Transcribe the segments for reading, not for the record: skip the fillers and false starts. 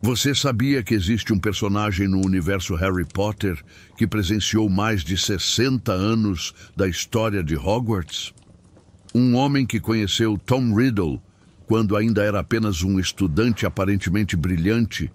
Você sabia que existe um personagem no universo Harry Potter que presenciou mais de 60 anos da história de Hogwarts? Um homem que conheceu Tom Riddle quando ainda era apenas um estudante aparentemente brilhante,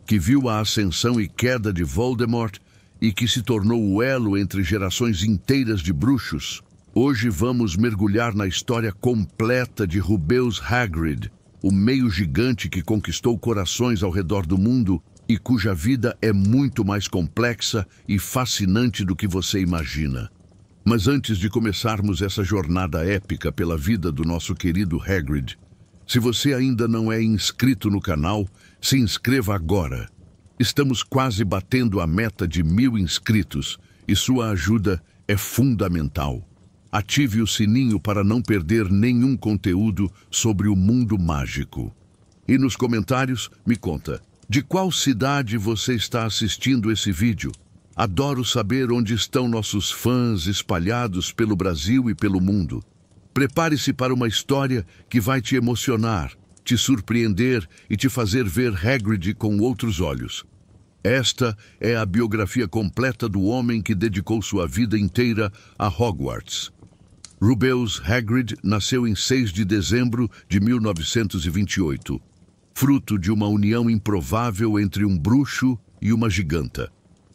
que viu a ascensão e queda de Voldemort e que se tornou o elo entre gerações inteiras de bruxos. Hoje vamos mergulhar na história completa de Rubeus Hagrid, o meio-gigante que conquistou corações ao redor do mundo e cuja vida é muito mais complexa e fascinante do que você imagina. Mas antes de começarmos essa jornada épica pela vida do nosso querido Hagrid, se você ainda não é inscrito no canal, se inscreva agora. Estamos quase batendo a meta de 1000 inscritos e sua ajuda é fundamental. Ative o sininho para não perder nenhum conteúdo sobre o mundo mágico. E nos comentários, me conta, de qual cidade você está assistindo esse vídeo? Adoro saber onde estão nossos fãs espalhados pelo Brasil e pelo mundo. Prepare-se para uma história que vai te emocionar, te surpreender e te fazer ver Hagrid com outros olhos. Esta é a biografia completa do homem que dedicou sua vida inteira a Hogwarts. Rubeus Hagrid nasceu em 6 de dezembro de 1928, fruto de uma união improvável entre um bruxo e uma giganta.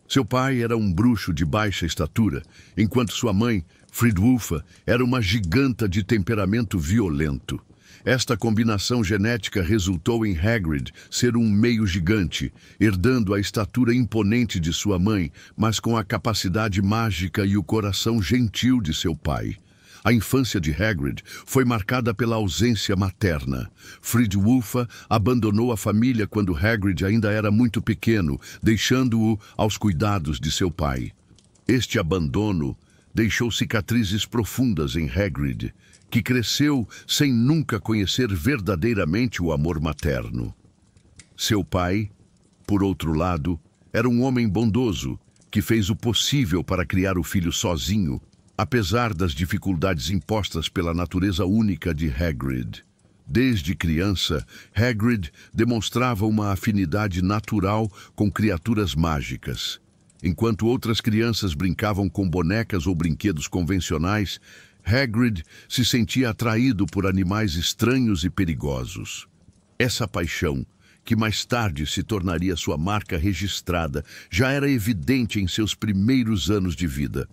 Seu pai era um bruxo de baixa estatura, enquanto sua mãe, Fridwulfa, era uma giganta de temperamento violento. Esta combinação genética resultou em Hagrid ser um meio-gigante, herdando a estatura imponente de sua mãe, mas com a capacidade mágica e o coração gentil de seu pai. A infância de Hagrid foi marcada pela ausência materna. Fridwulfa abandonou a família quando Hagrid ainda era muito pequeno, deixando-o aos cuidados de seu pai. Este abandono deixou cicatrizes profundas em Hagrid, que cresceu sem nunca conhecer verdadeiramente o amor materno. Seu pai, por outro lado, era um homem bondoso, que fez o possível para criar o filho sozinho, apesar das dificuldades impostas pela natureza única de Hagrid. Desde criança, Hagrid demonstrava uma afinidade natural com criaturas mágicas. Enquanto outras crianças brincavam com bonecas ou brinquedos convencionais, Hagrid se sentia atraído por animais estranhos e perigosos. Essa paixão, que mais tarde se tornaria sua marca registrada, já era evidente em seus primeiros anos de vida.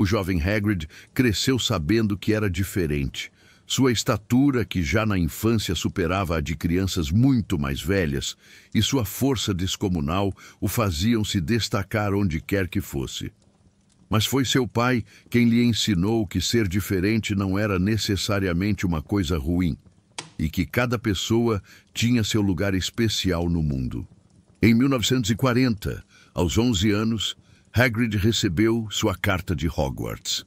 O jovem Hagrid cresceu sabendo que era diferente. Sua estatura, que já na infância superava a de crianças muito mais velhas, e sua força descomunal o faziam se destacar onde quer que fosse. Mas foi seu pai quem lhe ensinou que ser diferente não era necessariamente uma coisa ruim, e que cada pessoa tinha seu lugar especial no mundo. Em 1940, aos 11 anos, Hagrid recebeu sua carta de Hogwarts.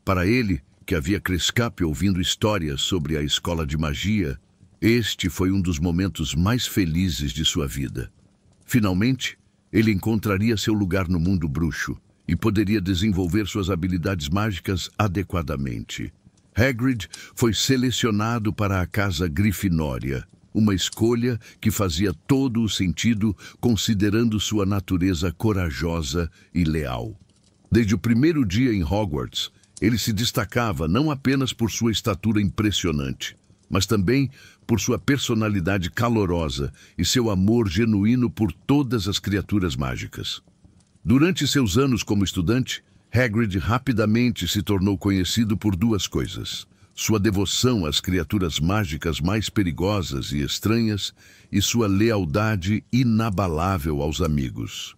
Para ele, que havia crescido ouvindo histórias sobre a escola de magia, este foi um dos momentos mais felizes de sua vida. Finalmente, ele encontraria seu lugar no mundo bruxo e poderia desenvolver suas habilidades mágicas adequadamente. Hagrid foi selecionado para a Casa Grifinória, uma escolha que fazia todo o sentido considerando sua natureza corajosa e leal. Desde o primeiro dia em Hogwarts, ele se destacava não apenas por sua estatura impressionante, mas também por sua personalidade calorosa e seu amor genuíno por todas as criaturas mágicas. Durante seus anos como estudante, Hagrid rapidamente se tornou conhecido por duas coisas: sua devoção às criaturas mágicas mais perigosas e estranhas e sua lealdade inabalável aos amigos.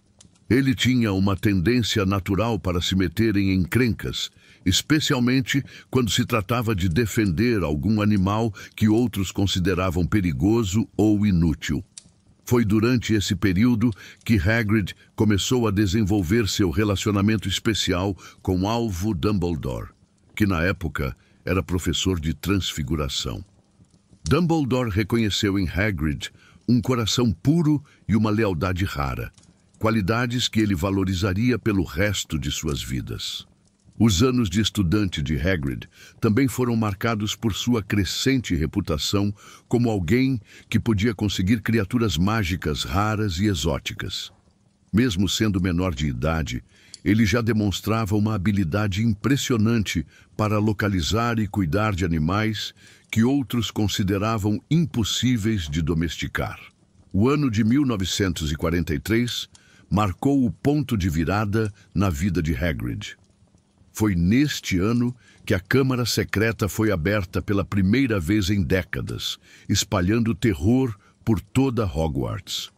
Ele tinha uma tendência natural para se meter em encrencas, especialmente quando se tratava de defender algum animal que outros consideravam perigoso ou inútil. Foi durante esse período que Hagrid começou a desenvolver seu relacionamento especial com Alvo Dumbledore, que na época era professor de transfiguração. Dumbledore reconheceu em Hagrid um coração puro e uma lealdade rara, qualidades que ele valorizaria pelo resto de suas vidas. Os anos de estudante de Hagrid também foram marcados por sua crescente reputação como alguém que podia conseguir criaturas mágicas raras e exóticas. Mesmo sendo menor de idade, ele já demonstrava uma habilidade impressionante para localizar e cuidar de animais que outros consideravam impossíveis de domesticar. O ano de 1943 marcou o ponto de virada na vida de Hagrid. Foi neste ano que a Câmara Secreta foi aberta pela primeira vez em décadas, espalhando terror por toda Hogwarts.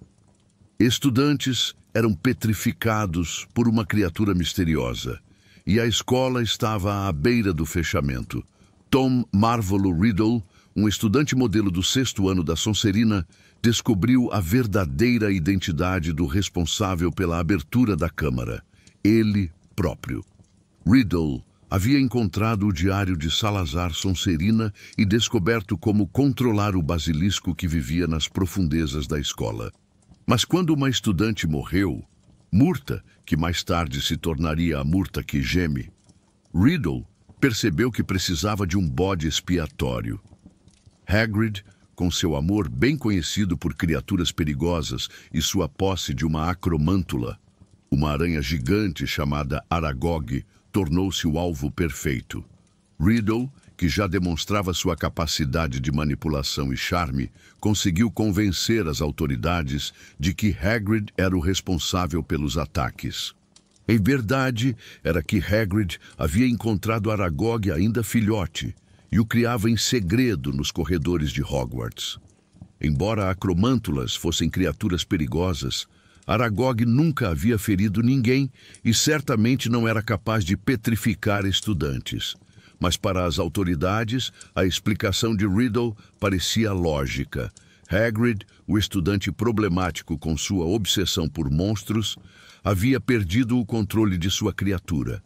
Estudantes eram petrificados por uma criatura misteriosa, e a escola estava à beira do fechamento. Tom Marvolo Riddle, um estudante modelo do 6º ano da Sonserina, descobriu a verdadeira identidade do responsável pela abertura da Câmara, ele próprio. Riddle havia encontrado o diário de Salazar Sonserina e descoberto como controlar o basilisco que vivia nas profundezas da escola. Mas quando uma estudante morreu, Murta, que mais tarde se tornaria a Murta que geme, Riddle percebeu que precisava de um bode expiatório. Hagrid, com seu amor bem conhecido por criaturas perigosas e sua posse de uma acromântula, uma aranha gigante chamada Aragog, tornou-se o alvo perfeito. Riddle, que já demonstrava sua capacidade de manipulação e charme, conseguiu convencer as autoridades de que Hagrid era o responsável pelos ataques. Em verdade, era que Hagrid havia encontrado Aragog ainda filhote e o criava em segredo nos corredores de Hogwarts. Embora acromântulas fossem criaturas perigosas, Aragog nunca havia ferido ninguém e certamente não era capaz de petrificar estudantes. Mas para as autoridades, a explicação de Riddle parecia lógica. Hagrid, o estudante problemático com sua obsessão por monstros, havia perdido o controle de sua criatura.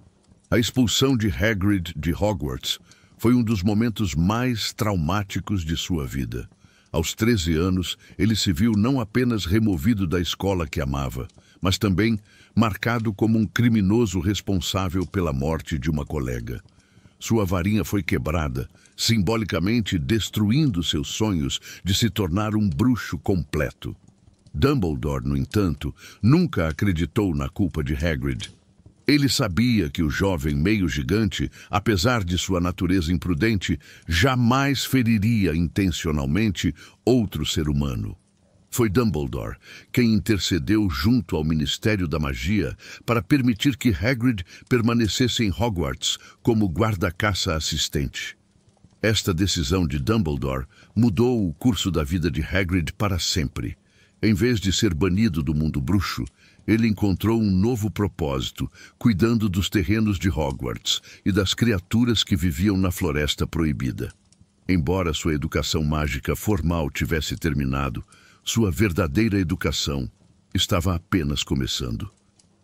A expulsão de Hagrid de Hogwarts foi um dos momentos mais traumáticos de sua vida. Aos 13 anos, ele se viu não apenas removido da escola que amava, mas também marcado como um criminoso responsável pela morte de uma colega. Sua varinha foi quebrada, simbolicamente destruindo seus sonhos de se tornar um bruxo completo. Dumbledore, no entanto, nunca acreditou na culpa de Hagrid. Ele sabia que o jovem meio-gigante, apesar de sua natureza imprudente, jamais feriria intencionalmente outro ser humano. Foi Dumbledore quem intercedeu junto ao Ministério da Magia para permitir que Hagrid permanecesse em Hogwarts como guarda-caça assistente. Esta decisão de Dumbledore mudou o curso da vida de Hagrid para sempre. Em vez de ser banido do mundo bruxo, ele encontrou um novo propósito, cuidando dos terrenos de Hogwarts e das criaturas que viviam na Floresta Proibida. Embora sua educação mágica formal tivesse terminado, sua verdadeira educação estava apenas começando.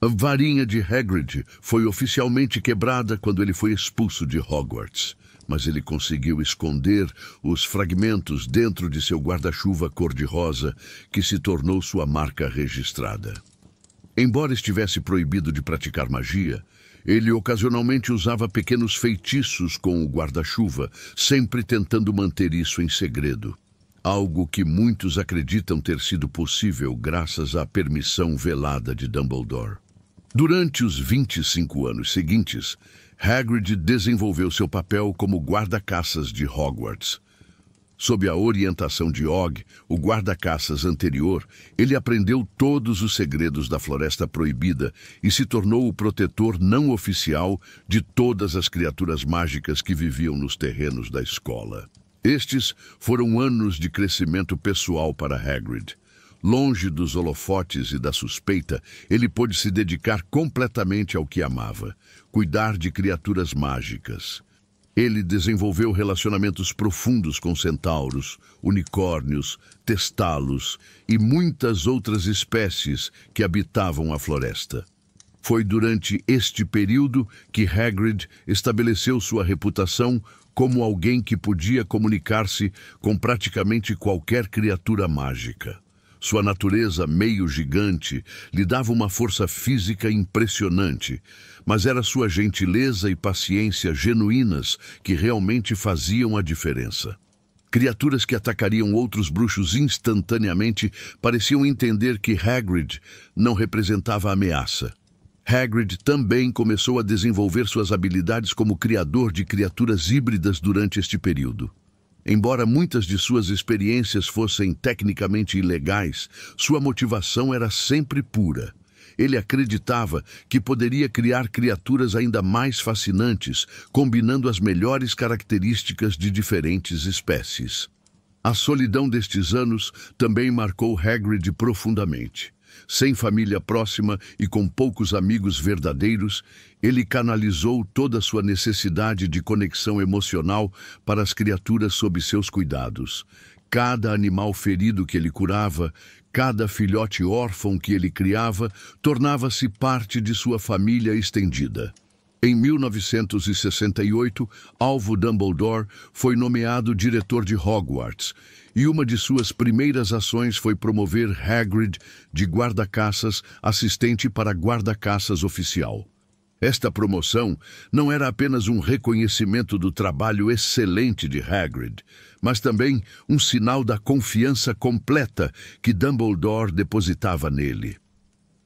A varinha de Hagrid foi oficialmente quebrada quando ele foi expulso de Hogwarts, mas ele conseguiu esconder os fragmentos dentro de seu guarda-chuva cor-de-rosa, que se tornou sua marca registrada. Embora estivesse proibido de praticar magia, ele ocasionalmente usava pequenos feitiços com o guarda-chuva, sempre tentando manter isso em segredo. Algo que muitos acreditam ter sido possível graças à permissão velada de Dumbledore. Durante os 25 anos seguintes, Hagrid desenvolveu seu papel como guarda-caças de Hogwarts. Sob a orientação de Og, o guarda-caças anterior, ele aprendeu todos os segredos da Floresta Proibida e se tornou o protetor não oficial de todas as criaturas mágicas que viviam nos terrenos da escola. Estes foram anos de crescimento pessoal para Hagrid. Longe dos holofotes e da suspeita, ele pôde se dedicar completamente ao que amava, cuidar de criaturas mágicas. Ele desenvolveu relacionamentos profundos com centauros, unicórnios, testalos e muitas outras espécies que habitavam a floresta. Foi durante este período que Hagrid estabeleceu sua reputação como alguém que podia comunicar-se com praticamente qualquer criatura mágica. Sua natureza meio gigante lhe dava uma força física impressionante, mas era sua gentileza e paciência genuínas que realmente faziam a diferença. Criaturas que atacariam outros bruxos instantaneamente pareciam entender que Hagrid não representava ameaça. Hagrid também começou a desenvolver suas habilidades como criador de criaturas híbridas durante este período. Embora muitas de suas experiências fossem tecnicamente ilegais, sua motivação era sempre pura. Ele acreditava que poderia criar criaturas ainda mais fascinantes, combinando as melhores características de diferentes espécies. A solidão destes anos também marcou Hagrid profundamente. Sem família próxima e com poucos amigos verdadeiros, ele canalizou toda a sua necessidade de conexão emocional para as criaturas sob seus cuidados. Cada animal ferido que ele curava, cada filhote órfão que ele criava, tornava-se parte de sua família estendida. Em 1968, Alvo Dumbledore foi nomeado diretor de Hogwarts, e uma de suas primeiras ações foi promover Hagrid de guarda-caças assistente para guarda-caças oficial. Esta promoção não era apenas um reconhecimento do trabalho excelente de Hagrid, mas também um sinal da confiança completa que Dumbledore depositava nele.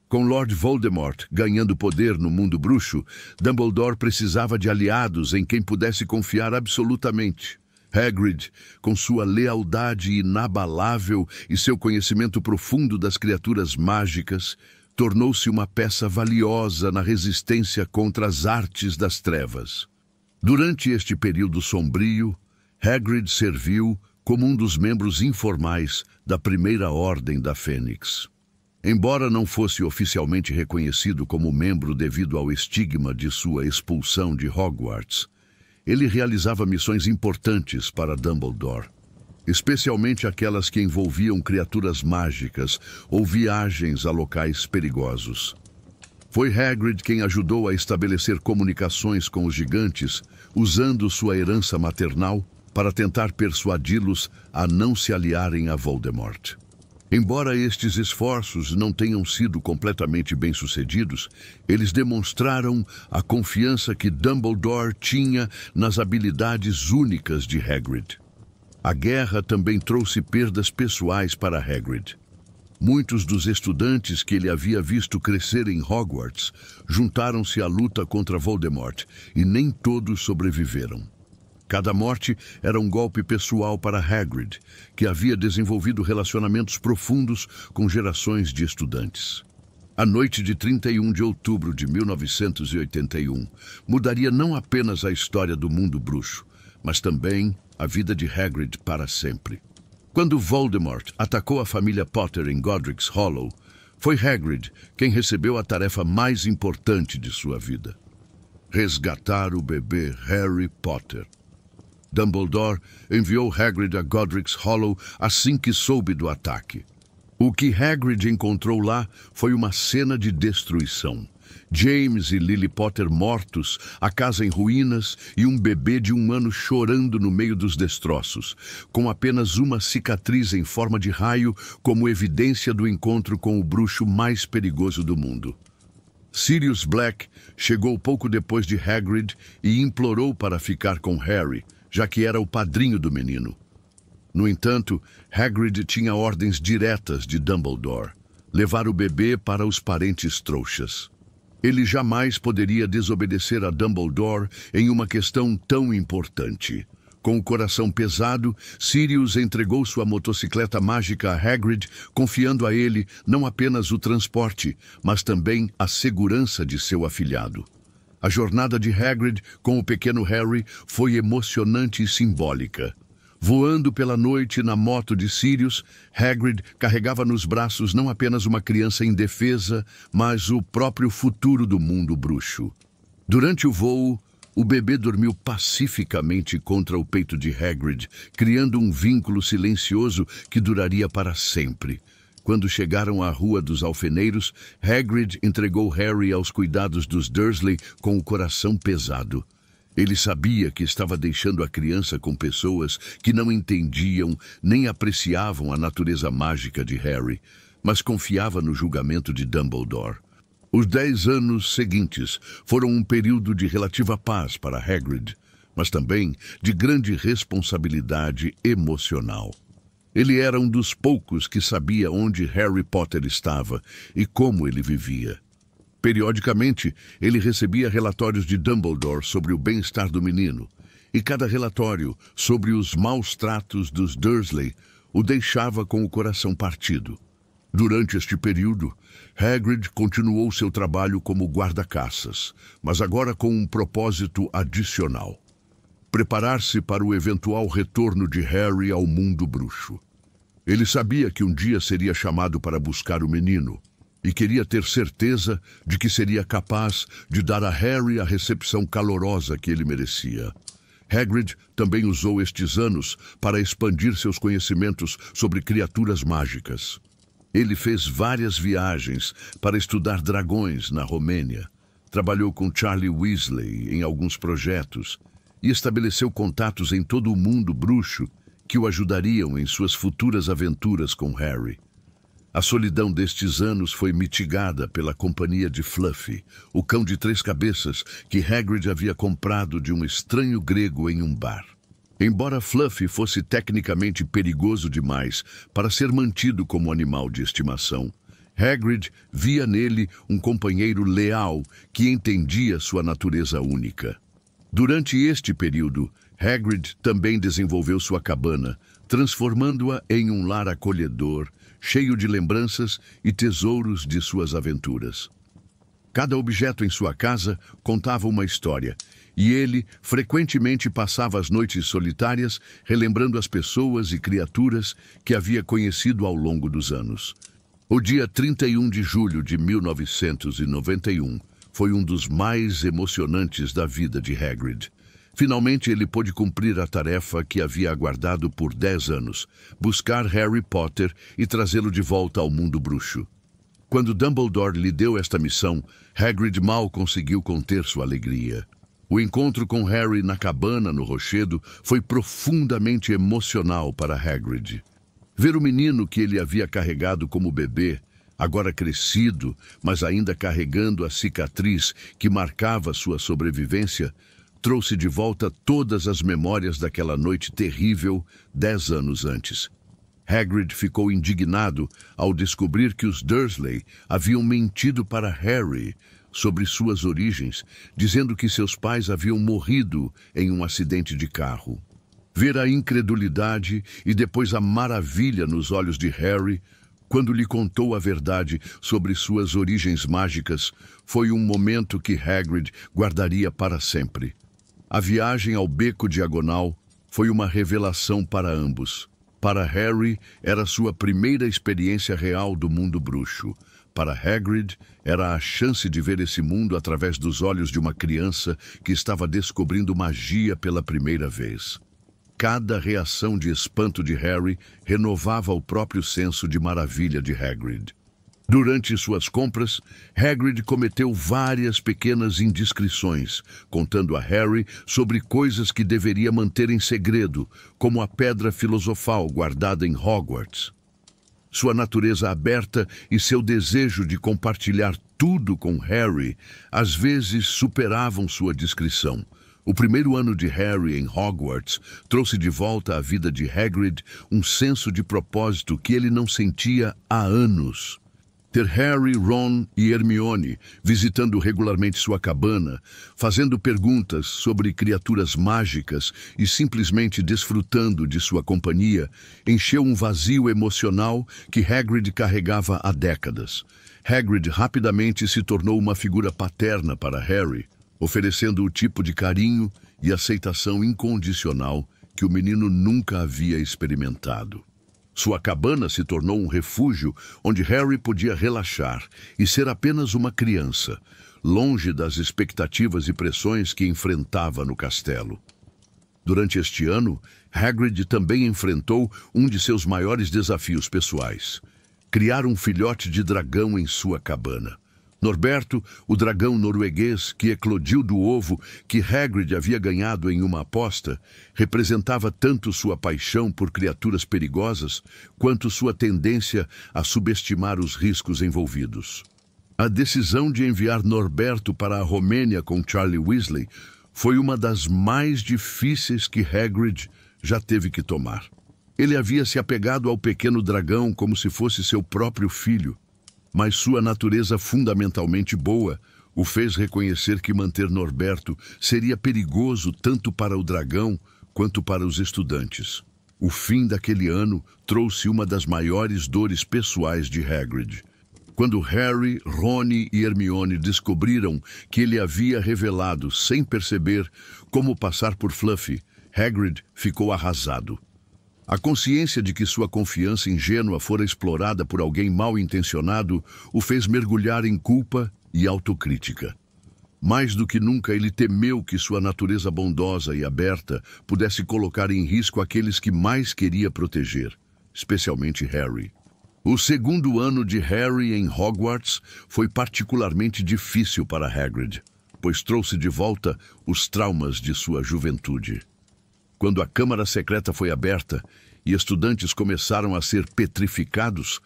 Com Lord Voldemort ganhando poder no mundo bruxo, Dumbledore precisava de aliados em quem pudesse confiar absolutamente. Hagrid, com sua lealdade inabalável e seu conhecimento profundo das criaturas mágicas, tornou-se uma peça valiosa na resistência contra as artes das trevas. Durante este período sombrio, Hagrid serviu como um dos membros informais da Primeira Ordem da Fênix. Embora não fosse oficialmente reconhecido como membro devido ao estigma de sua expulsão de Hogwarts, ele realizava missões importantes para Dumbledore, especialmente aquelas que envolviam criaturas mágicas ou viagens a locais perigosos. Foi Hagrid quem ajudou a estabelecer comunicações com os gigantes, usando sua herança maternal para tentar persuadi-los a não se aliarem a Voldemort. Embora estes esforços não tenham sido completamente bem-sucedidos, eles demonstraram a confiança que Dumbledore tinha nas habilidades únicas de Hagrid. A guerra também trouxe perdas pessoais para Hagrid. Muitos dos estudantes que ele havia visto crescer em Hogwarts juntaram-se à luta contra Voldemort e nem todos sobreviveram. Cada morte era um golpe pessoal para Hagrid, que havia desenvolvido relacionamentos profundos com gerações de estudantes. A noite de 31 de outubro de 1981 mudaria não apenas a história do mundo bruxo, mas também a vida de Hagrid para sempre. Quando Voldemort atacou a família Potter em Godric's Hollow, foi Hagrid quem recebeu a tarefa mais importante de sua vida: resgatar o bebê Harry Potter. Dumbledore enviou Hagrid a Godric's Hollow assim que soube do ataque. O que Hagrid encontrou lá foi uma cena de destruição. James e Lily Potter mortos, a casa em ruínas e um bebê de 1 ano chorando no meio dos destroços, com apenas uma cicatriz em forma de raio como evidência do encontro com o bruxo mais perigoso do mundo. Sirius Black chegou pouco depois de Hagrid e implorou para ficar com Harry, já que era o padrinho do menino. No entanto, Hagrid tinha ordens diretas de Dumbledore: levar o bebê para os parentes trouxas. Ele jamais poderia desobedecer a Dumbledore em uma questão tão importante. Com o coração pesado, Sirius entregou sua motocicleta mágica a Hagrid, confiando a ele não apenas o transporte, mas também a segurança de seu afilhado. A jornada de Hagrid com o pequeno Harry foi emocionante e simbólica. Voando pela noite na moto de Sirius, Hagrid carregava nos braços não apenas uma criança indefesa, mas o próprio futuro do mundo bruxo. Durante o voo, o bebê dormiu pacificamente contra o peito de Hagrid, criando um vínculo silencioso que duraria para sempre. Quando chegaram à Rua dos Alfeneiros, Hagrid entregou Harry aos cuidados dos Dursley com o coração pesado. Ele sabia que estava deixando a criança com pessoas que não entendiam nem apreciavam a natureza mágica de Harry, mas confiava no julgamento de Dumbledore. Os 10 anos seguintes foram um período de relativa paz para Hagrid, mas também de grande responsabilidade emocional. Ele era um dos poucos que sabia onde Harry Potter estava e como ele vivia. Periodicamente, ele recebia relatórios de Dumbledore sobre o bem-estar do menino, e cada relatório sobre os maus tratos dos Dursley o deixava com o coração partido. Durante este período, Hagrid continuou seu trabalho como guarda-caças, mas agora com um propósito adicional: preparar-se para o eventual retorno de Harry ao mundo bruxo. Ele sabia que um dia seria chamado para buscar o menino, e queria ter certeza de que seria capaz de dar a Harry a recepção calorosa que ele merecia. Hagrid também usou estes anos para expandir seus conhecimentos sobre criaturas mágicas. Ele fez várias viagens para estudar dragões na Romênia, trabalhou com Charlie Weasley em alguns projetos e estabeleceu contatos em todo o mundo bruxo que o ajudariam em suas futuras aventuras com Harry. A solidão destes anos foi mitigada pela companhia de Fluffy, o cão de 3 cabeças que Hagrid havia comprado de um estranho grego em um bar. Embora Fluffy fosse tecnicamente perigoso demais para ser mantido como animal de estimação, Hagrid via nele um companheiro leal que entendia sua natureza única. Durante este período, Hagrid também desenvolveu sua cabana, transformando-a em um lar acolhedor, cheio de lembranças e tesouros de suas aventuras. Cada objeto em sua casa contava uma história, e ele frequentemente passava as noites solitárias relembrando as pessoas e criaturas que havia conhecido ao longo dos anos. O dia 31 de julho de 1991 foi um dos mais emocionantes da vida de Hagrid. Finalmente ele pôde cumprir a tarefa que havia aguardado por 10 anos, buscar Harry Potter e trazê-lo de volta ao mundo bruxo. Quando Dumbledore lhe deu esta missão, Hagrid mal conseguiu conter sua alegria. O encontro com Harry na cabana no rochedo foi profundamente emocional para Hagrid. Ver o menino que ele havia carregado como bebê, agora crescido, mas ainda carregando a cicatriz que marcava sua sobrevivência, trouxe de volta todas as memórias daquela noite terrível 10 anos antes. Hagrid ficou indignado ao descobrir que os Dursley haviam mentido para Harry sobre suas origens, dizendo que seus pais haviam morrido em um acidente de carro. Ver a incredulidade e depois a maravilha nos olhos de Harry quando lhe contou a verdade sobre suas origens mágicas foi um momento que Hagrid guardaria para sempre. A viagem ao Beco Diagonal foi uma revelação para ambos. Para Harry, era sua primeira experiência real do mundo bruxo. Para Hagrid, era a chance de ver esse mundo através dos olhos de uma criança que estava descobrindo magia pela primeira vez. Cada reação de espanto de Harry renovava o próprio senso de maravilha de Hagrid. Durante suas compras, Hagrid cometeu várias pequenas indiscrições, contando a Harry sobre coisas que deveria manter em segredo, como a pedra filosofal guardada em Hogwarts. Sua natureza aberta e seu desejo de compartilhar tudo com Harry às vezes superavam sua discrição. O primeiro ano de Harry em Hogwarts trouxe de volta à vida de Hagrid um senso de propósito que ele não sentia há anos. Ter Harry, Ron e Hermione visitando regularmente sua cabana, fazendo perguntas sobre criaturas mágicas e simplesmente desfrutando de sua companhia, encheu um vazio emocional que Hagrid carregava há décadas. Hagrid rapidamente se tornou uma figura paterna para Harry, oferecendo o tipo de carinho e aceitação incondicional que o menino nunca havia experimentado. Sua cabana se tornou um refúgio onde Harry podia relaxar e ser apenas uma criança, longe das expectativas e pressões que enfrentava no castelo. Durante este ano, Hagrid também enfrentou um de seus maiores desafios pessoais: criar um filhote de dragão em sua cabana. Norberto, o dragão norueguês que eclodiu do ovo que Hagrid havia ganhado em uma aposta, representava tanto sua paixão por criaturas perigosas quanto sua tendência a subestimar os riscos envolvidos. A decisão de enviar Norberto para a Romênia com Charlie Weasley foi uma das mais difíceis que Hagrid já teve que tomar. Ele havia se apegado ao pequeno dragão como se fosse seu próprio filho, mas sua natureza fundamentalmente boa o fez reconhecer que manter Norberto seria perigoso tanto para o dragão quanto para os estudantes. O fim daquele ano trouxe uma das maiores dores pessoais de Hagrid. Quando Harry, Rony e Hermione descobriram que ele havia revelado, sem perceber, como passar por Fluffy, Hagrid ficou arrasado. A consciência de que sua confiança ingênua fora explorada por alguém mal-intencionado o fez mergulhar em culpa e autocrítica. Mais do que nunca, ele temeu que sua natureza bondosa e aberta pudesse colocar em risco aqueles que mais queria proteger, especialmente Harry. O segundo ano de Harry em Hogwarts foi particularmente difícil para Hagrid, pois trouxe de volta os traumas de sua juventude. Quando a Câmara Secreta foi aberta e estudantes começaram a ser petrificados,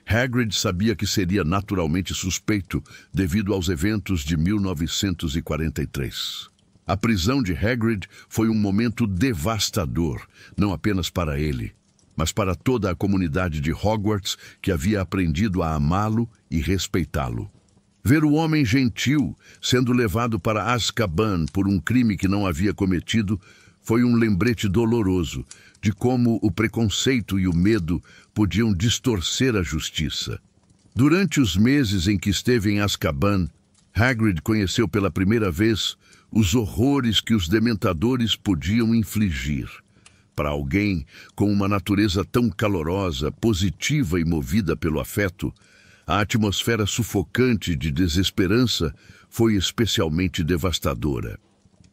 Hagrid sabia que seria naturalmente suspeito devido aos eventos de 1943. A prisão de Hagrid foi um momento devastador, não apenas para ele, mas para toda a comunidade de Hogwarts que havia aprendido a amá-lo e respeitá-lo. Ver o homem gentil sendo levado para Azkaban por um crime que não havia cometido foi um lembrete doloroso de como o preconceito e o medo podiam distorcer a justiça. Durante os meses em que esteve em Azkaban, Hagrid conheceu pela primeira vez os horrores que os dementadores podiam infligir. Para alguém com uma natureza tão calorosa, positiva e movida pelo afeto, a atmosfera sufocante de desesperança foi especialmente devastadora.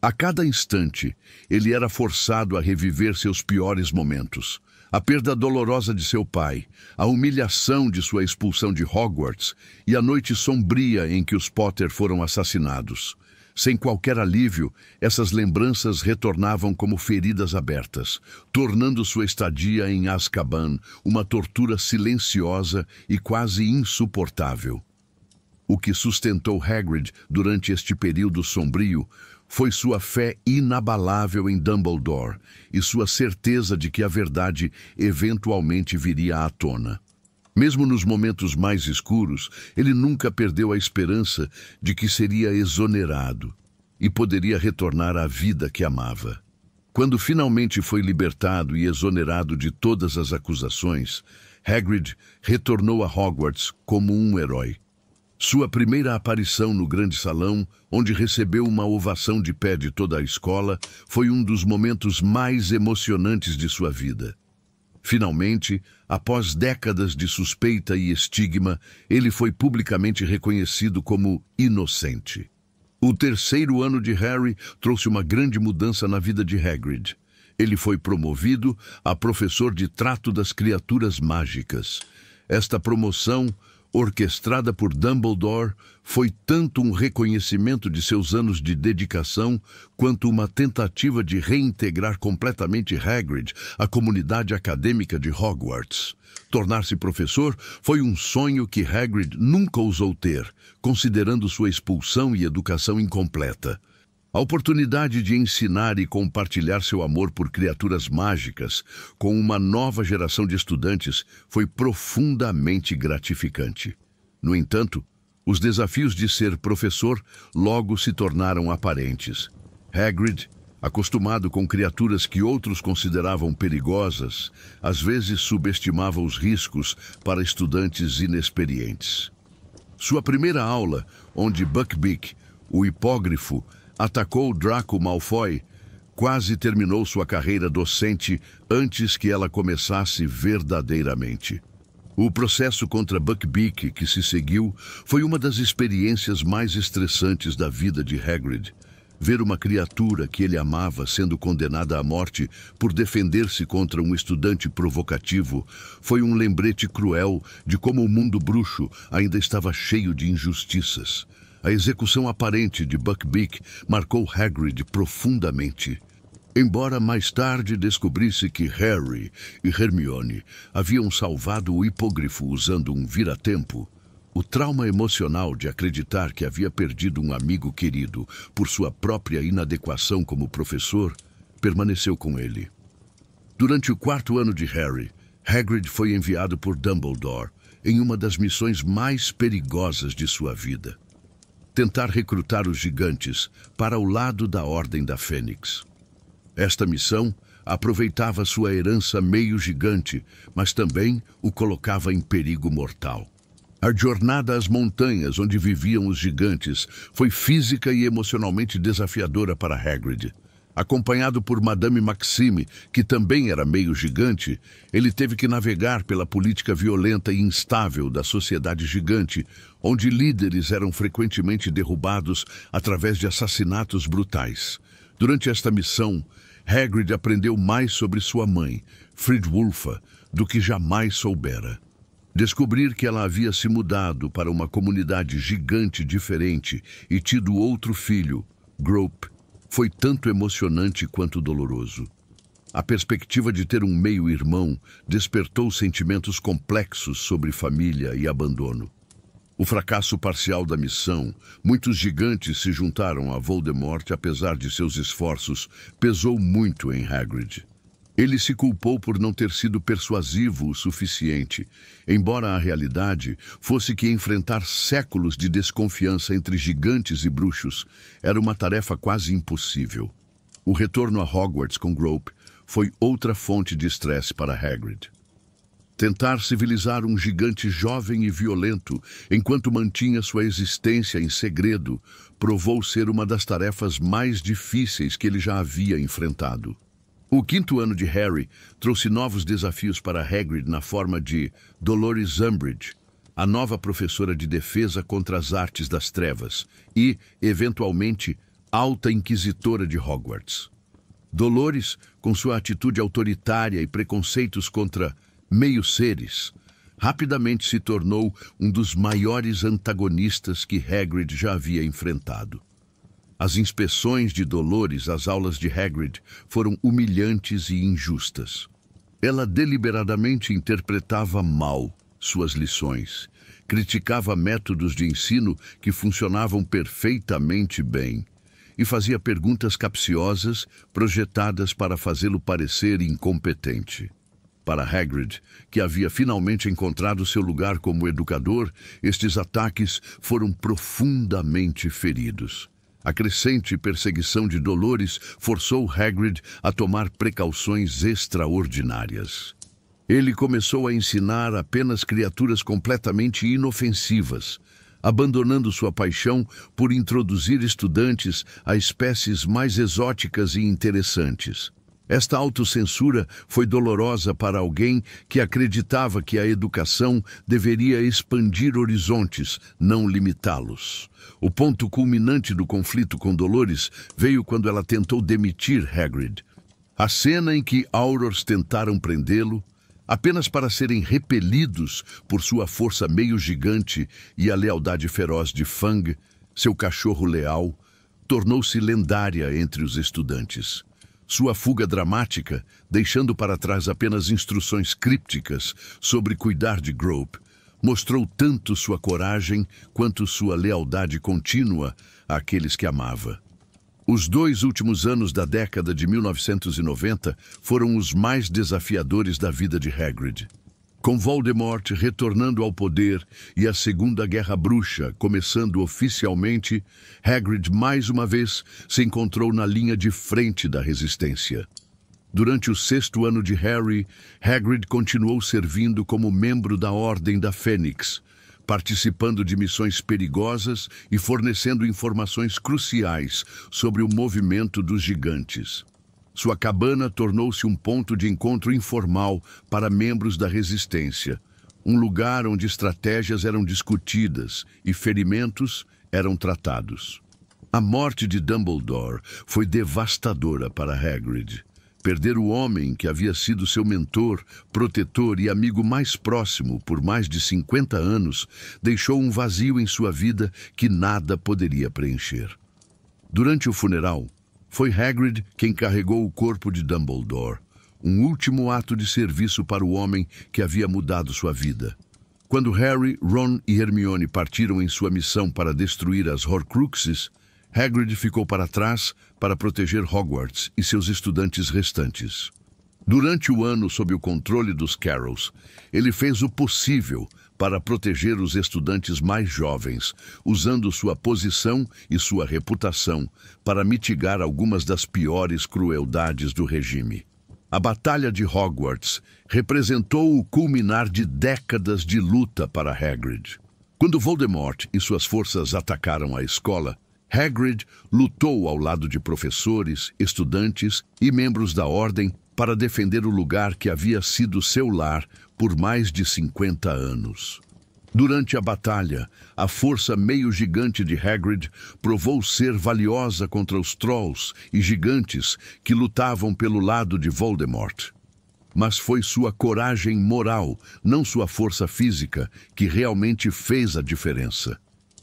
A cada instante, ele era forçado a reviver seus piores momentos. A perda dolorosa de seu pai, a humilhação de sua expulsão de Hogwarts e a noite sombria em que os Potter foram assassinados. Sem qualquer alívio, essas lembranças retornavam como feridas abertas, tornando sua estadia em Azkaban uma tortura silenciosa e quase insuportável. O que sustentou Hagrid durante este período sombrio foi sua fé inabalável em Dumbledore e sua certeza de que a verdade eventualmente viria à tona. Mesmo nos momentos mais escuros, ele nunca perdeu a esperança de que seria exonerado e poderia retornar à vida que amava. Quando finalmente foi libertado e exonerado de todas as acusações, Hagrid retornou a Hogwarts como um herói. Sua primeira aparição no grande salão, onde recebeu uma ovação de pé de toda a escola, foi um dos momentos mais emocionantes de sua vida. Finalmente, após décadas de suspeita e estigma, ele foi publicamente reconhecido como inocente. O terceiro ano de Harry trouxe uma grande mudança na vida de Hagrid. Ele foi promovido a professor de trato das criaturas mágicas. Esta promoção, orquestrada por Dumbledore, foi tanto um reconhecimento de seus anos de dedicação, quanto uma tentativa de reintegrar completamente Hagrid à comunidade acadêmica de Hogwarts. Tornar-se professor foi um sonho que Hagrid nunca ousou ter, considerando sua expulsão e educação incompleta. A oportunidade de ensinar e compartilhar seu amor por criaturas mágicas com uma nova geração de estudantes foi profundamente gratificante. No entanto, os desafios de ser professor logo se tornaram aparentes. Hagrid, acostumado com criaturas que outros consideravam perigosas, às vezes subestimava os riscos para estudantes inexperientes. Sua primeira aula, onde Buckbeak, o hipógrifo, atacou Draco Malfoy, quase terminou sua carreira docente antes que ela começasse verdadeiramente. O processo contra Buckbeak que se seguiu foi uma das experiências mais estressantes da vida de Hagrid. Ver uma criatura que ele amava sendo condenada à morte por defender-se contra um estudante provocativo foi um lembrete cruel de como o mundo bruxo ainda estava cheio de injustiças. A execução aparente de Buckbeak marcou Hagrid profundamente. Embora mais tarde descobrisse que Harry e Hermione haviam salvado o hipógrifo usando um vira-tempo, o trauma emocional de acreditar que havia perdido um amigo querido por sua própria inadequação como professor permaneceu com ele. Durante o 4º ano de Harry, Hagrid foi enviado por Dumbledore em uma das missões mais perigosas de sua vida: tentar recrutar os gigantes para o lado da Ordem da Fênix. Esta missão aproveitava sua herança meio gigante, mas também o colocava em perigo mortal. A jornada às montanhas onde viviam os gigantes foi física e emocionalmente desafiadora para Hagrid. Acompanhado por Madame Maxime, que também era meio gigante, ele teve que navegar pela política violenta e instável da sociedade gigante, onde líderes eram frequentemente derrubados através de assassinatos brutais. Durante esta missão, Hagrid aprendeu mais sobre sua mãe, Fridwulfa, do que jamais soubera. Descobrir que ela havia se mudado para uma comunidade gigante diferente e tido outro filho, Grope, foi tanto emocionante quanto doloroso. A perspectiva de ter um meio-irmão despertou sentimentos complexos sobre família e abandono. O fracasso parcial da missão, muitos gigantes se juntaram a Voldemort apesar de seus esforços, pesou muito em Hagrid. Ele se culpou por não ter sido persuasivo o suficiente, embora a realidade fosse que enfrentar séculos de desconfiança entre gigantes e bruxos era uma tarefa quase impossível. O retorno a Hogwarts com Grope foi outra fonte de estresse para Hagrid. Tentar civilizar um gigante jovem e violento enquanto mantinha sua existência em segredo provou ser uma das tarefas mais difíceis que ele já havia enfrentado. O 5º ano de Harry trouxe novos desafios para Hagrid na forma de Dolores Umbridge, a nova professora de defesa contra as artes das trevas e, eventualmente, alta inquisitora de Hogwarts. Dolores, com sua atitude autoritária e preconceitos contra meio-seres, rapidamente se tornou um dos maiores antagonistas que Hagrid já havia enfrentado. As inspeções de Dolores às aulas de Hagrid foram humilhantes e injustas. Ela deliberadamente interpretava mal suas lições, criticava métodos de ensino que funcionavam perfeitamente bem e fazia perguntas capciosas projetadas para fazê-lo parecer incompetente. Para Hagrid, que havia finalmente encontrado seu lugar como educador, estes ataques foram profundamente feridos. A crescente perseguição de Dolores forçou Hagrid a tomar precauções extraordinárias. Ele começou a ensinar apenas criaturas completamente inofensivas, abandonando sua paixão por introduzir estudantes a espécies mais exóticas e interessantes. Esta autocensura foi dolorosa para alguém que acreditava que a educação deveria expandir horizontes, não limitá-los. O ponto culminante do conflito com Dolores veio quando ela tentou demitir Hagrid. A cena em que Aurors tentaram prendê-lo, apenas para serem repelidos por sua força meio gigante e a lealdade feroz de Fang, seu cachorro leal, tornou-se lendária entre os estudantes. Sua fuga dramática, deixando para trás apenas instruções crípticas sobre cuidar de Grope, mostrou tanto sua coragem quanto sua lealdade contínua àqueles que amava. Os 2 últimos anos da década de 1990 foram os mais desafiadores da vida de Hagrid. Com Voldemort retornando ao poder e a Segunda Guerra Bruxa começando oficialmente, Hagrid mais uma vez se encontrou na linha de frente da resistência. Durante o 6º ano de Harry, Hagrid continuou servindo como membro da Ordem da Fênix, participando de missões perigosas e fornecendo informações cruciais sobre o movimento dos gigantes. Sua cabana tornou-se um ponto de encontro informal para membros da resistência, um lugar onde estratégias eram discutidas e ferimentos eram tratados. A morte de Dumbledore foi devastadora para Hagrid. Perder o homem que havia sido seu mentor, protetor e amigo mais próximo por mais de 50 anos deixou um vazio em sua vida que nada poderia preencher. Durante o funeral, foi Hagrid quem carregou o corpo de Dumbledore, um último ato de serviço para o homem que havia mudado sua vida. Quando Harry, Ron e Hermione partiram em sua missão para destruir as Horcruxes, Hagrid ficou para trás para proteger Hogwarts e seus estudantes restantes. Durante o ano sob o controle dos Carrows, ele fez o possível para proteger os estudantes mais jovens, usando sua posição e sua reputação para mitigar algumas das piores crueldades do regime. A Batalha de Hogwarts representou o culminar de décadas de luta para Hagrid. Quando Voldemort e suas forças atacaram a escola, Hagrid lutou ao lado de professores, estudantes e membros da Ordem para defender o lugar que havia sido seu lar por mais de 50 anos. Durante a batalha, a força meio gigante de Hagrid provou ser valiosa contra os Trolls e gigantes que lutavam pelo lado de Voldemort. Mas foi sua coragem moral, não sua força física, que realmente fez a diferença.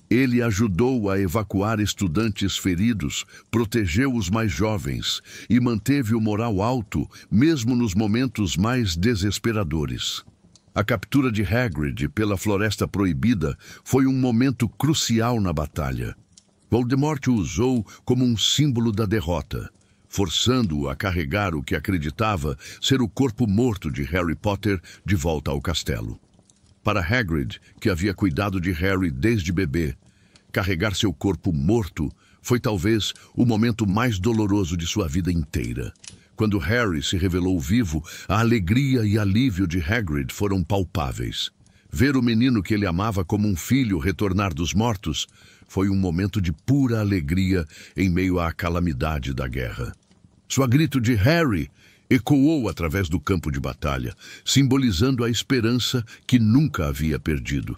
Ele ajudou a evacuar estudantes feridos, protegeu os mais jovens e manteve o moral alto, mesmo nos momentos mais desesperadores. A captura de Hagrid pela Floresta Proibida foi um momento crucial na batalha. Voldemort o usou como um símbolo da derrota, forçando-o a carregar o que acreditava ser o corpo morto de Harry Potter de volta ao castelo. Para Hagrid, que havia cuidado de Harry desde bebê, carregar seu corpo morto foi talvez o momento mais doloroso de sua vida inteira. Quando Harry se revelou vivo, a alegria e alívio de Hagrid foram palpáveis. Ver o menino que ele amava como um filho retornar dos mortos foi um momento de pura alegria em meio à calamidade da guerra. Sua grito de Harry ecoou através do campo de batalha, simbolizando a esperança que nunca havia perdido.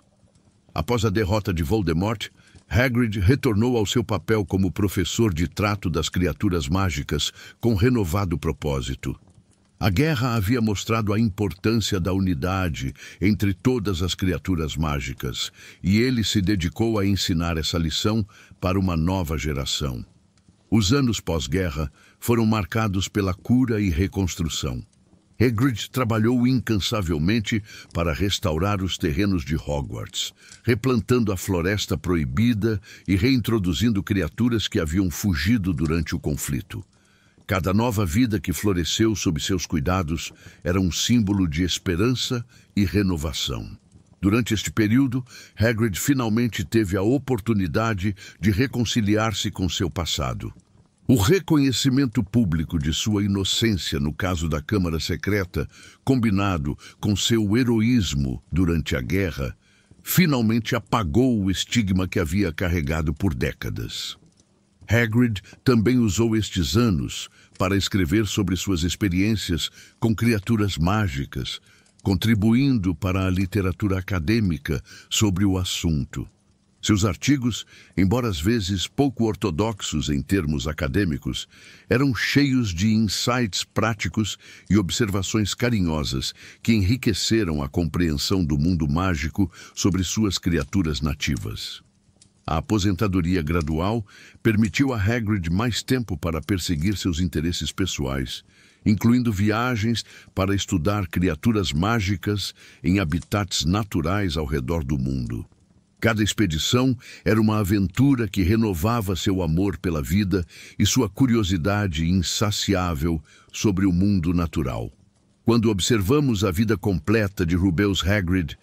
Após a derrota de Voldemort, Hagrid retornou ao seu papel como professor de trato das criaturas mágicas com renovado propósito. A guerra havia mostrado a importância da unidade entre todas as criaturas mágicas, e ele se dedicou a ensinar essa lição para uma nova geração. Os anos pós-guerra foram marcados pela cura e reconstrução. Hagrid trabalhou incansavelmente para restaurar os terrenos de Hogwarts, replantando a Floresta Proibida e reintroduzindo criaturas que haviam fugido durante o conflito. Cada nova vida que floresceu sob seus cuidados era um símbolo de esperança e renovação. Durante este período, Hagrid finalmente teve a oportunidade de reconciliar-se com seu passado. O reconhecimento público de sua inocência no caso da Câmara Secreta, combinado com seu heroísmo durante a guerra, finalmente apagou o estigma que havia carregado por décadas. Hagrid também usou estes anos para escrever sobre suas experiências com criaturas mágicas, contribuindo para a literatura acadêmica sobre o assunto. Seus artigos, embora às vezes pouco ortodoxos em termos acadêmicos, eram cheios de insights práticos e observações carinhosas que enriqueceram a compreensão do mundo mágico sobre suas criaturas nativas. A aposentadoria gradual permitiu a Hagrid mais tempo para perseguir seus interesses pessoais, incluindo viagens para estudar criaturas mágicas em habitats naturais ao redor do mundo. Cada expedição era uma aventura que renovava seu amor pela vida e sua curiosidade insaciável sobre o mundo natural. Quando observamos a vida completa de Rubeus Hagrid,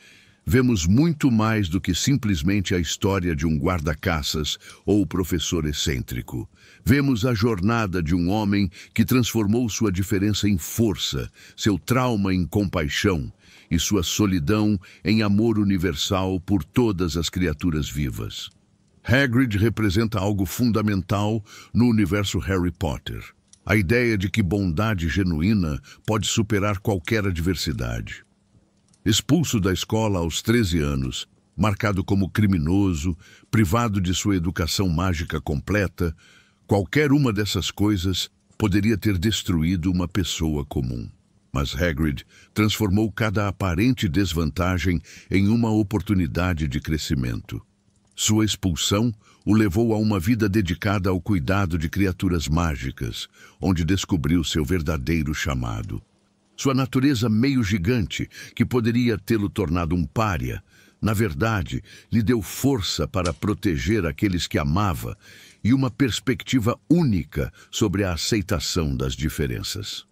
vemos muito mais do que simplesmente a história de um guarda-caças ou professor excêntrico. Vemos a jornada de um homem que transformou sua diferença em força, seu trauma em compaixão e sua solidão em amor universal por todas as criaturas vivas. Hagrid representa algo fundamental no universo Harry Potter. A ideia de que bondade genuína pode superar qualquer adversidade. Expulso da escola aos 13 anos, marcado como criminoso, privado de sua educação mágica completa. Qualquer uma dessas coisas poderia ter destruído uma pessoa comum. Mas Hagrid transformou cada aparente desvantagem em uma oportunidade de crescimento. Sua expulsão o levou a uma vida dedicada ao cuidado de criaturas mágicas, onde descobriu seu verdadeiro chamado. Sua natureza meio gigante, que poderia tê-lo tornado um pária, na verdade, lhe deu força para proteger aqueles que amava e uma perspectiva única sobre a aceitação das diferenças.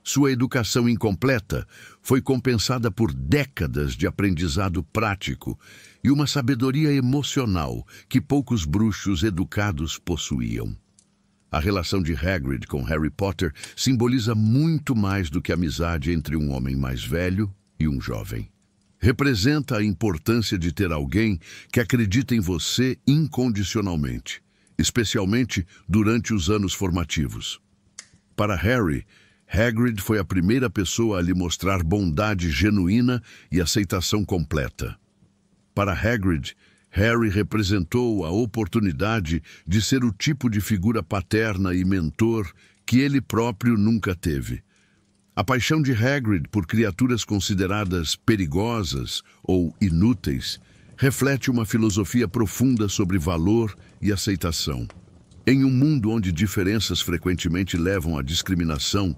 Sua educação incompleta foi compensada por décadas de aprendizado prático e uma sabedoria emocional que poucos bruxos educados possuíam. A relação de Hagrid com Harry Potter simboliza muito mais do que a amizade entre um homem mais velho e um jovem. Representa a importância de ter alguém que acredita em você incondicionalmente, especialmente durante os anos formativos. Para Harry, Hagrid foi a primeira pessoa a lhe mostrar bondade genuína e aceitação completa. Para Hagrid, Harry representou a oportunidade de ser o tipo de figura paterna e mentor que ele próprio nunca teve. A paixão de Hagrid por criaturas consideradas perigosas ou inúteis reflete uma filosofia profunda sobre valor e aceitação. Em um mundo onde diferenças frequentemente levam à discriminação,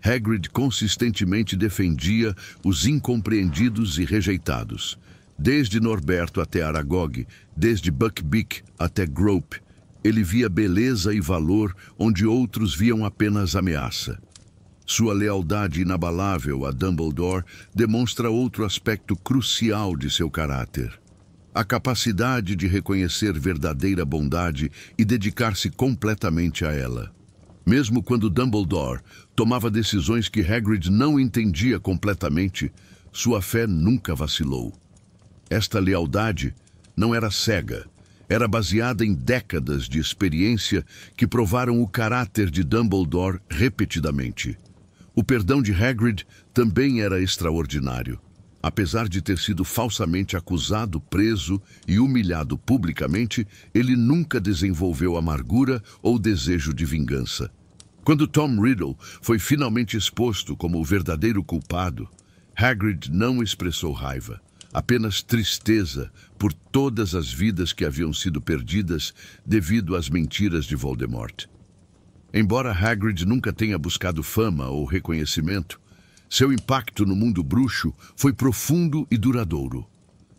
Hagrid consistentemente defendia os incompreendidos e rejeitados. Desde Norberto até Aragog, desde Buckbeak até Grope, ele via beleza e valor onde outros viam apenas ameaça. Sua lealdade inabalável a Dumbledore demonstra outro aspecto crucial de seu caráter: a capacidade de reconhecer verdadeira bondade e dedicar-se completamente a ela. Mesmo quando Dumbledore tomava decisões que Hagrid não entendia completamente, sua fé nunca vacilou. Esta lealdade não era cega, era baseada em décadas de experiência que provaram o caráter de Dumbledore repetidamente. O perdão de Hagrid também era extraordinário. Apesar de ter sido falsamente acusado, preso e humilhado publicamente, ele nunca desenvolveu amargura ou desejo de vingança. Quando Tom Riddle foi finalmente exposto como o verdadeiro culpado, Hagrid não expressou raiva, apenas tristeza por todas as vidas que haviam sido perdidas devido às mentiras de Voldemort. Embora Hagrid nunca tenha buscado fama ou reconhecimento, seu impacto no mundo bruxo foi profundo e duradouro.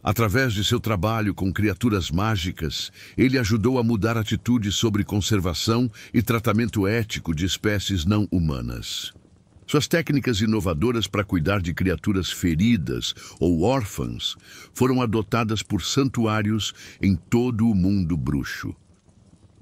Através de seu trabalho com criaturas mágicas, ele ajudou a mudar atitudes sobre conservação e tratamento ético de espécies não humanas. Suas técnicas inovadoras para cuidar de criaturas feridas ou órfãs foram adotadas por santuários em todo o mundo bruxo.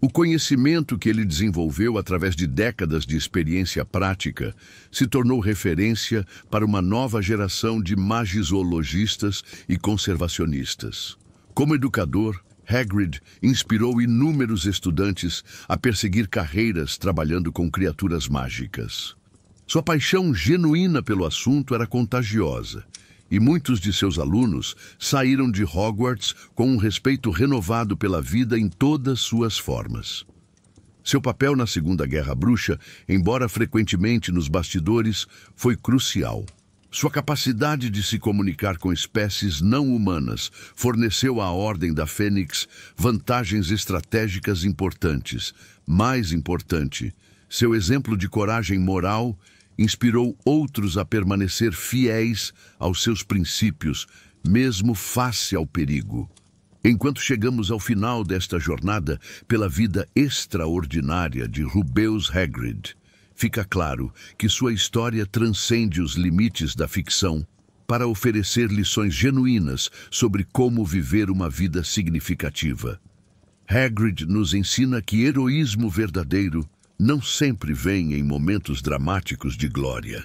O conhecimento que ele desenvolveu através de décadas de experiência prática se tornou referência para uma nova geração de magizoologistas e conservacionistas. Como educador, Hagrid inspirou inúmeros estudantes a perseguir carreiras trabalhando com criaturas mágicas. Sua paixão genuína pelo assunto era contagiosa, e muitos de seus alunos saíram de Hogwarts com um respeito renovado pela vida em todas suas formas. Seu papel na Segunda Guerra Bruxa, embora frequentemente nos bastidores, foi crucial. Sua capacidade de se comunicar com espécies não humanas forneceu à Ordem da Fênix vantagens estratégicas importantes. Mais importante, seu exemplo de coragem moral inspirou outros a permanecer fiéis aos seus princípios, mesmo face ao perigo. Enquanto chegamos ao final desta jornada pela vida extraordinária de Rubeus Hagrid, fica claro que sua história transcende os limites da ficção para oferecer lições genuínas sobre como viver uma vida significativa. Hagrid nos ensina que heroísmo verdadeiro não sempre vem em momentos dramáticos de glória,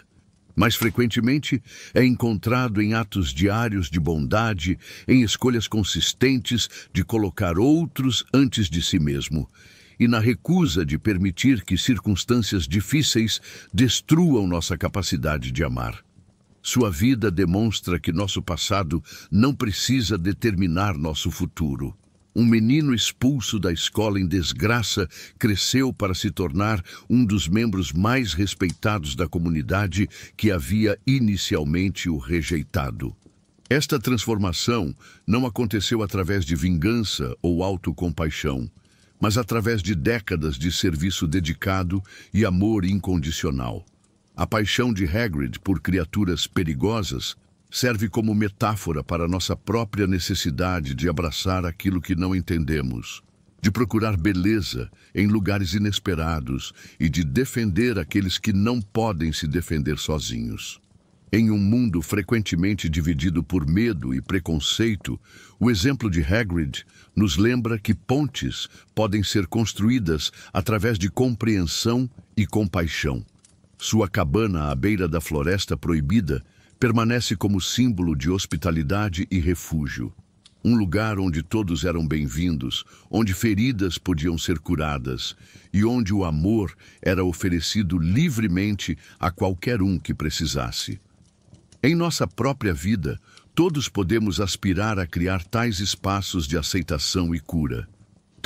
mas frequentemente é encontrado em atos diários de bondade, em escolhas consistentes de colocar outros antes de si mesmo, e na recusa de permitir que circunstâncias difíceis destruam nossa capacidade de amar. Sua vida demonstra que nosso passado não precisa determinar nosso futuro. Um menino expulso da escola em desgraça cresceu para se tornar um dos membros mais respeitados da comunidade que havia inicialmente o rejeitado. Esta transformação não aconteceu através de vingança ou autocompaixão, mas através de décadas de serviço dedicado e amor incondicional. A paixão de Hagrid por criaturas perigosas serve como metáfora para nossa própria necessidade de abraçar aquilo que não entendemos, de procurar beleza em lugares inesperados e de defender aqueles que não podem se defender sozinhos. Em um mundo frequentemente dividido por medo e preconceito, o exemplo de Hagrid nos lembra que pontes podem ser construídas através de compreensão e compaixão. Sua cabana à beira da Floresta Proibida permanece como símbolo de hospitalidade e refúgio. Um lugar onde todos eram bem-vindos, onde feridas podiam ser curadas e onde o amor era oferecido livremente a qualquer um que precisasse. Em nossa própria vida, todos podemos aspirar a criar tais espaços de aceitação e cura.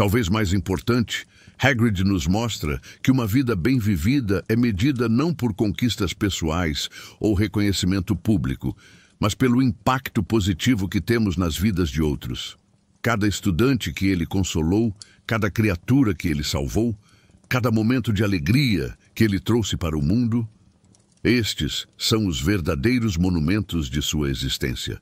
Talvez mais importante, Hagrid nos mostra que uma vida bem vivida é medida não por conquistas pessoais ou reconhecimento público, mas pelo impacto positivo que temos nas vidas de outros. Cada estudante que ele consolou, cada criatura que ele salvou, cada momento de alegria que ele trouxe para o mundo, estes são os verdadeiros monumentos de sua existência.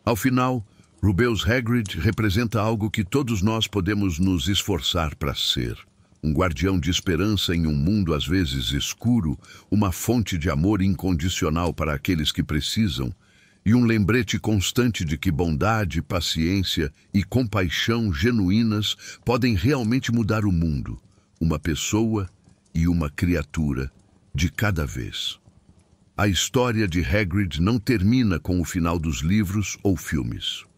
Ao final, Rubeus Hagrid representa algo que todos nós podemos nos esforçar para ser. Um guardião de esperança em um mundo às vezes escuro, uma fonte de amor incondicional para aqueles que precisam, e um lembrete constante de que bondade, paciência e compaixão genuínas podem realmente mudar o mundo, uma pessoa e uma criatura de cada vez. A história de Hagrid não termina com o final dos livros ou filmes.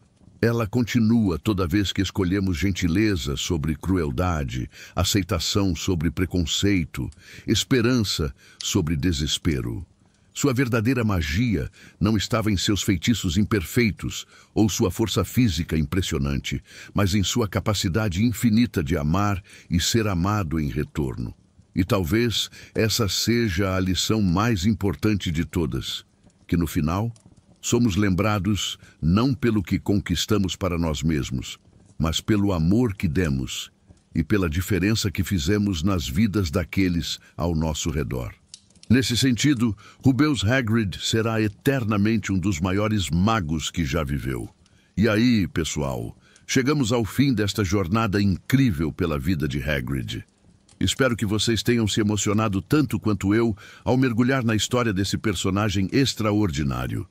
Ela continua toda vez que escolhemos gentileza sobre crueldade, aceitação sobre preconceito, esperança sobre desespero. Sua verdadeira magia não estava em seus feitiços imperfeitos ou sua força física impressionante, mas em sua capacidade infinita de amar e ser amado em retorno. E talvez essa seja a lição mais importante de todas, que no final somos lembrados não pelo que conquistamos para nós mesmos, mas pelo amor que demos e pela diferença que fizemos nas vidas daqueles ao nosso redor. Nesse sentido, Rubeus Hagrid será eternamente um dos maiores magos que já viveu. E aí, pessoal, chegamos ao fim desta jornada incrível pela vida de Hagrid. Espero que vocês tenham se emocionado tanto quanto eu ao mergulhar na história desse personagem extraordinário.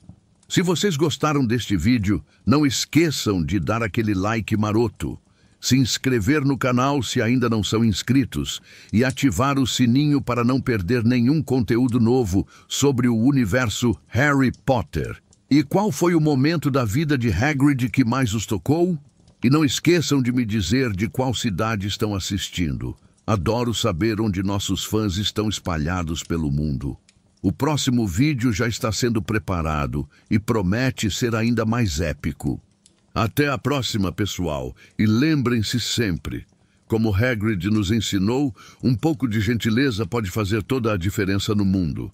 Se vocês gostaram deste vídeo, não esqueçam de dar aquele like maroto, se inscrever no canal se ainda não são inscritos e ativar o sininho para não perder nenhum conteúdo novo sobre o universo Harry Potter. E qual foi o momento da vida de Hagrid que mais os tocou? E não esqueçam de me dizer de qual cidade estão assistindo. Adoro saber onde nossos fãs estão espalhados pelo mundo. O próximo vídeo já está sendo preparado e promete ser ainda mais épico. Até a próxima, pessoal, e lembrem-se sempre, como Hagrid nos ensinou, um pouco de gentileza pode fazer toda a diferença no mundo.